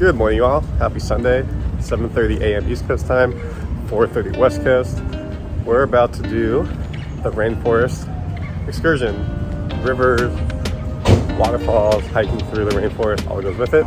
Good morning, you all. Happy Sunday, 7:30 a.m. East Coast time, 4:30 West Coast. We're about to do the rainforest excursion. Rivers, waterfalls, hiking through the rainforest, all that goes with it.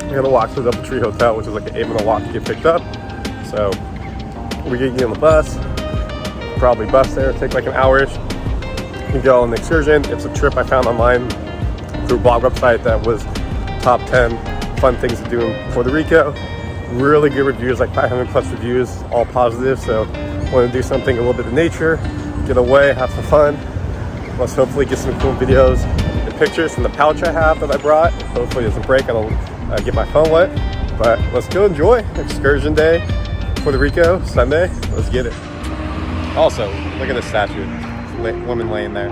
We're gonna walk to the DoubleTree Hotel, which is like an 8-minute walk to get picked up. So we get on the bus, probably bus there, take like an hour-ish. You can go on the excursion. It's a trip I found online through a blog website that was top 10 fun things to do in Puerto Rico. Really good reviews, like 500 plus reviews, all positive. So want to do something a little bit of nature, get away, have some fun. Let's hopefully get some cool videos and pictures from the pouch I have that I brought. Hopefully it doesn't break, I don't get my phone wet. But let's go enjoy excursion day, Puerto Rico, Sunday. Let's get it. Also, look at this statue, woman laying there.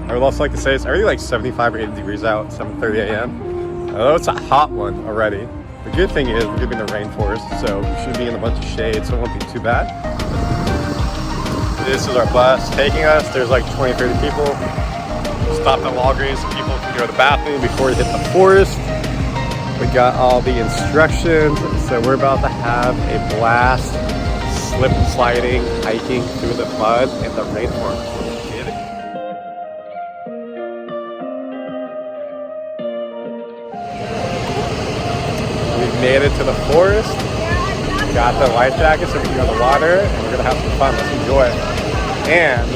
I would also like to say it's already like 75 or 80 degrees out, 7:30 a.m. I know it's a hot one already. The good thing is we're gonna be in the rainforest, so we should be in a bunch of shade, so it won't be too bad. This is our bus taking us. There's like 20, 30 people. Stopped at Walgreens so people can go to the bathroom before we hit the forest. We got all the instructions, so we're about to have a blast, slip and sliding, hiking through the mud in the rainforest. Made it to the forest, got the life jacket so we can go in the water, and we're gonna have some fun. Let's enjoy it. And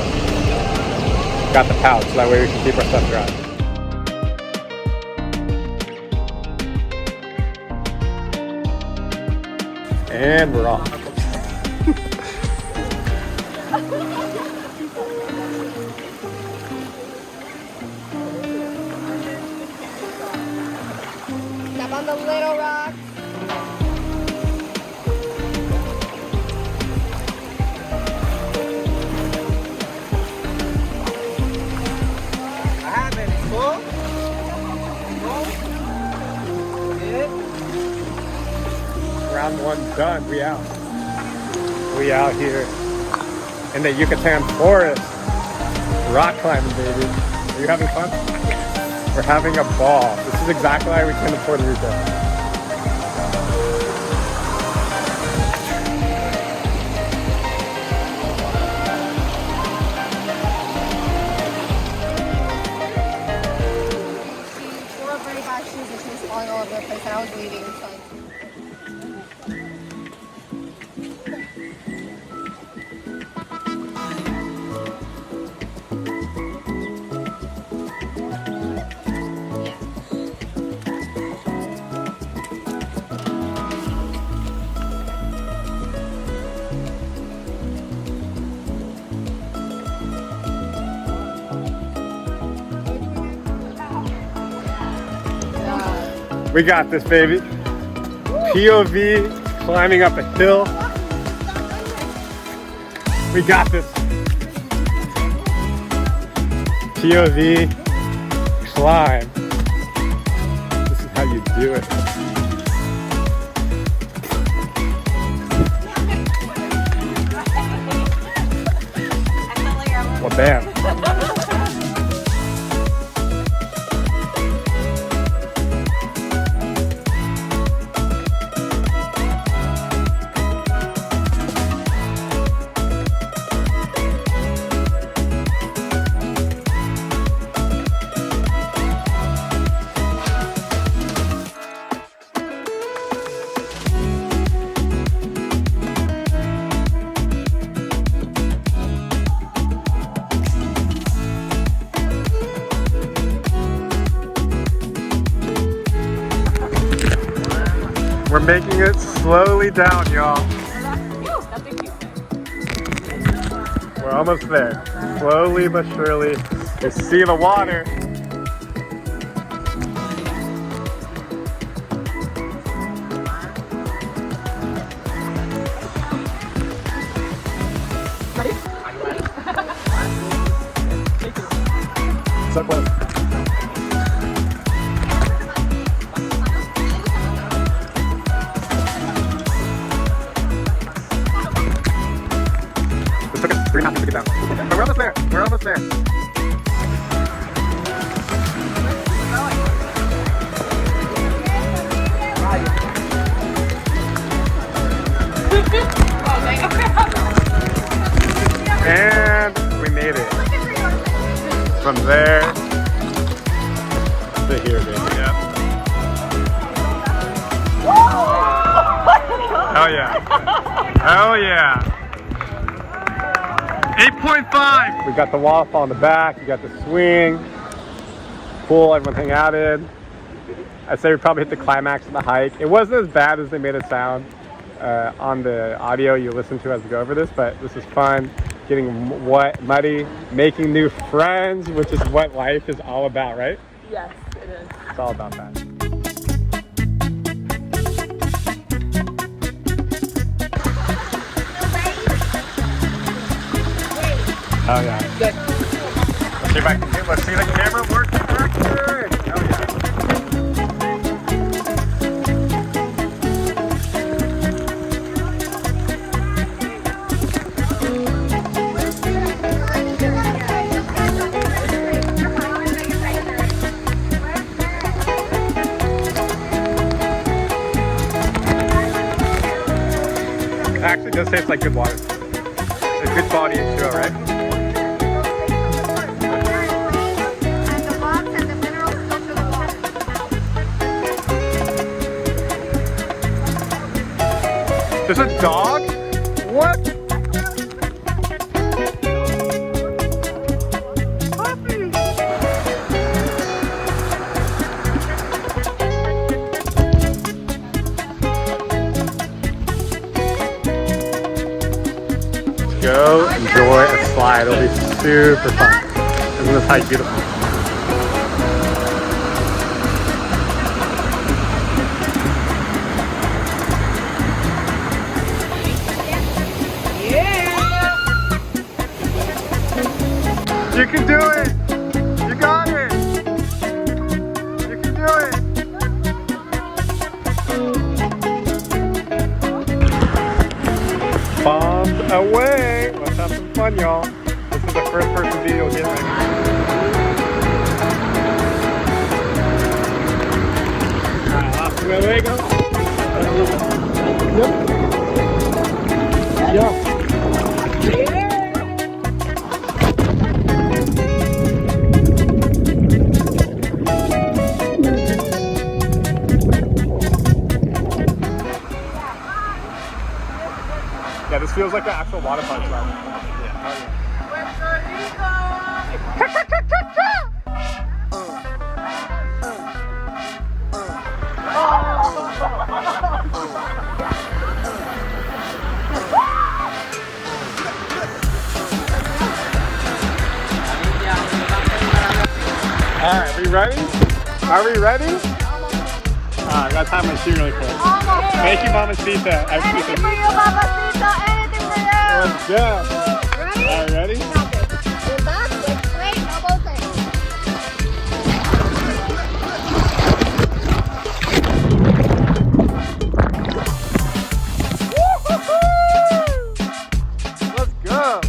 got the pouch so that way we can keep our stuff dry. And we're off. Step on the little rock. Round one done. We out. We out here in the Yucatan forest. Rock climbing, baby. Are you having fun? We're having a ball. This is exactly why we came to Puerto Rico. She wore very bad shoes and she was falling all over the place and I was leaving. So. We got this, baby. POV, climbing up a hill. We got this. POV, climb. This is how you do it. Well, bam. We're making it slowly down, y'all. We're almost there. Slowly but surely. You see the water. So close. We're not going to get down. But we're almost there. We're almost there. Right. from there to here, baby. Yeah. Hell yeah. Hell yeah. 8.5. We got the waterfall in the back, you got the swing, pool, everyone hang out in. I'd say we probably hit the climax of the hike. It wasn't as bad as they made it sound on the audio you listen to as we go over this, but this is fun. Getting wet, muddy, making new friends, which is what life is all about, right? Yes, it is. It's all about that. Oh yeah. Good. Let's see if I can get, let's see the camera working. Oh yeah. It actually does taste like good water. It's good quality H2O, right? There's a dog? What? Puppy! Let's go enjoy a slide. It'll be super fun. Isn't this hike beautiful? You can do it! You got it! You can do it! Bombs away! Let's have some fun, y'all. This is the first person video you'll get right now. Alright, off the way go. Yep. Yep. Yeah, this feels like an actual water park ride. Puerto Rico! Alright, we ready? Are we ready? I gotta tie my shoe really quick. Thank you, Mamacita. I appreciate Anything for you, Mamacita. Anything for you. Let's go. Ready? Alright, ready? Stop it. Your back, like straight, elbows in. Let's go.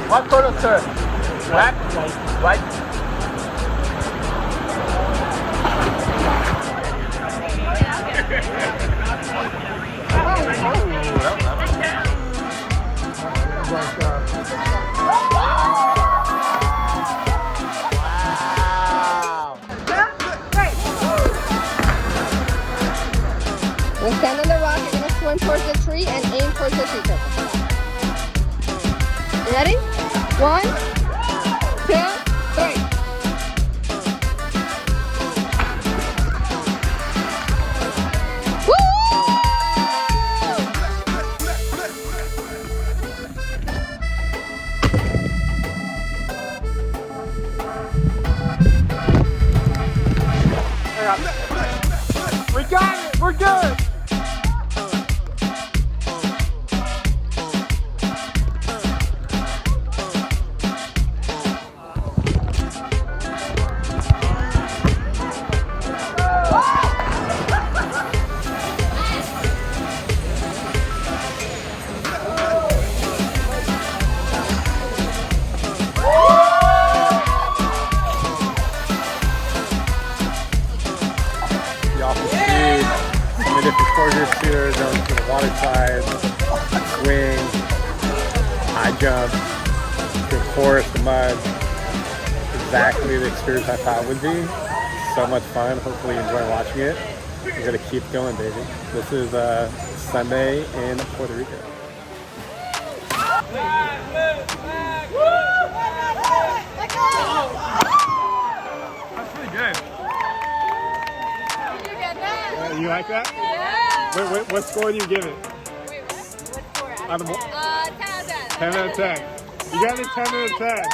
What photo, sir? Black? White? We'll stand on the rock, you're gonna swim towards the tree and aim towards the tree circle. You ready? 1, 2, 3. Woo! We got it! We're good! water slides, swing, high jump, the course, the mud. Exactly the experience I thought it would be. So much fun. Hopefully you enjoy watching it. We're gonna keep going, baby. This is Sunday in Puerto Rico. That's pretty good. Did you get that? You like that? Yeah. Wait, what score do you give it? Wait, what score? Out of 10 out of 10. 10 out of 10. You got it 10 out of 10.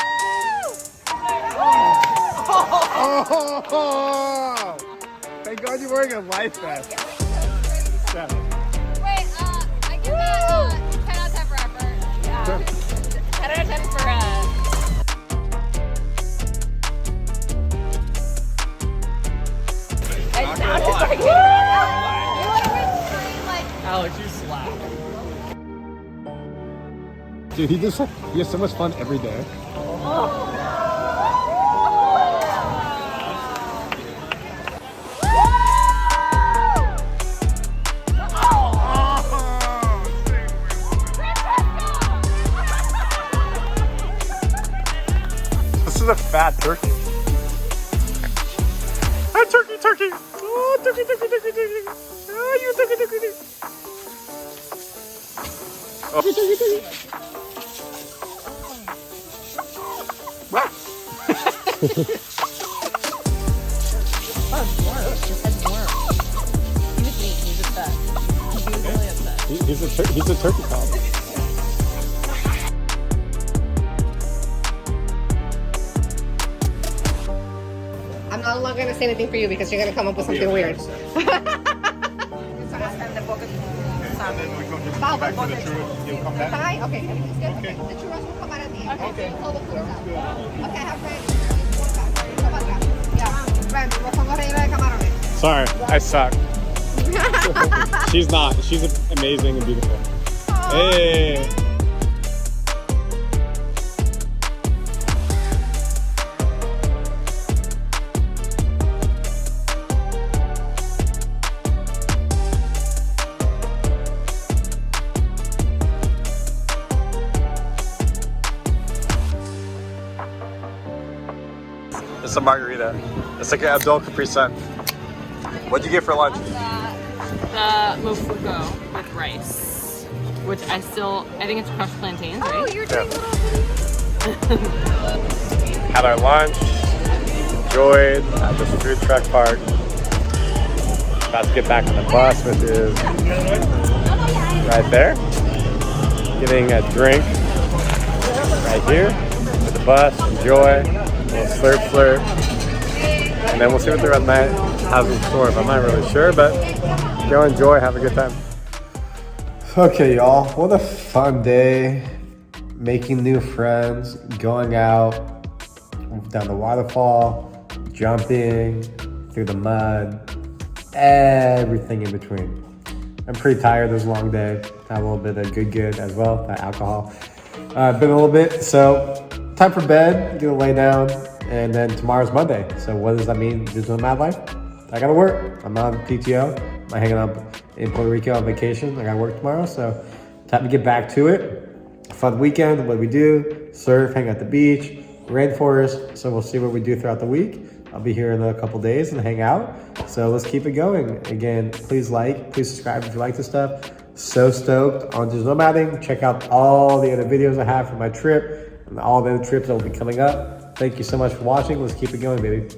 Oh! Thank God you're wearing a life vest. 7. Wait, I give that 10 out of 10 for effort. Yeah. 10 out of 10 for it sounded like you like Alex, you slap. Dude, he has so much fun every day. This is a fat turkey. Ah, turkey, turkey. Oh, turkey, turkey, turkey, turkey. Oh, you turkey, turkey, turkey. Oh. Turkey, turkey, turkey. He's a turkey cow. I'm no longer gonna say anything for you because you're gonna come up with something weird. Hi? Okay, everything's good? Okay. The churros will come out at the end. Okay. Hold the food out. Okay, have a yeah, ven, los pongo rellenos de camarones. Sorry, I suck. She's not. She's amazing and beautiful. Hey. It's a margarita. It's like an adult Capri Sun. What'd you get for lunch? The mofugo with rice, which I think it's crushed plantains, right? Oh, you're doing Had our lunch, enjoyed at the food truck park. About to get back on the bus, which is right there. Getting a drink right here at the bus, enjoy, a little slurp, and then we'll see what the rest of the night has in store. I'm not really sure, but go enjoy, have a good time. Okay, y'all, what a fun day. Making new friends, going out, down the waterfall, jumping, through the mud, everything in between. I'm pretty tired, it was a long day. Had a little bit of good as well, that alcohol. Been a little bit, so time for bed, gonna lay down, and then tomorrow's Monday. So what does that mean? Just doing mad life? I gotta work. I'm on PTO. I'm hanging out in Puerto Rico on vacation. I gotta work tomorrow, so time to get back to it. Fun weekend, what we do, surf, hang at the beach, rainforest. So we'll see what we do throughout the week. I'll be here in a couple days and hang out. So let's keep it going. Again, please subscribe if you like this stuff. So stoked on digital nomading. Check out all the other videos I have for my trip and all the other trips that will be coming up. Thank you so much for watching. Let's keep it going, baby.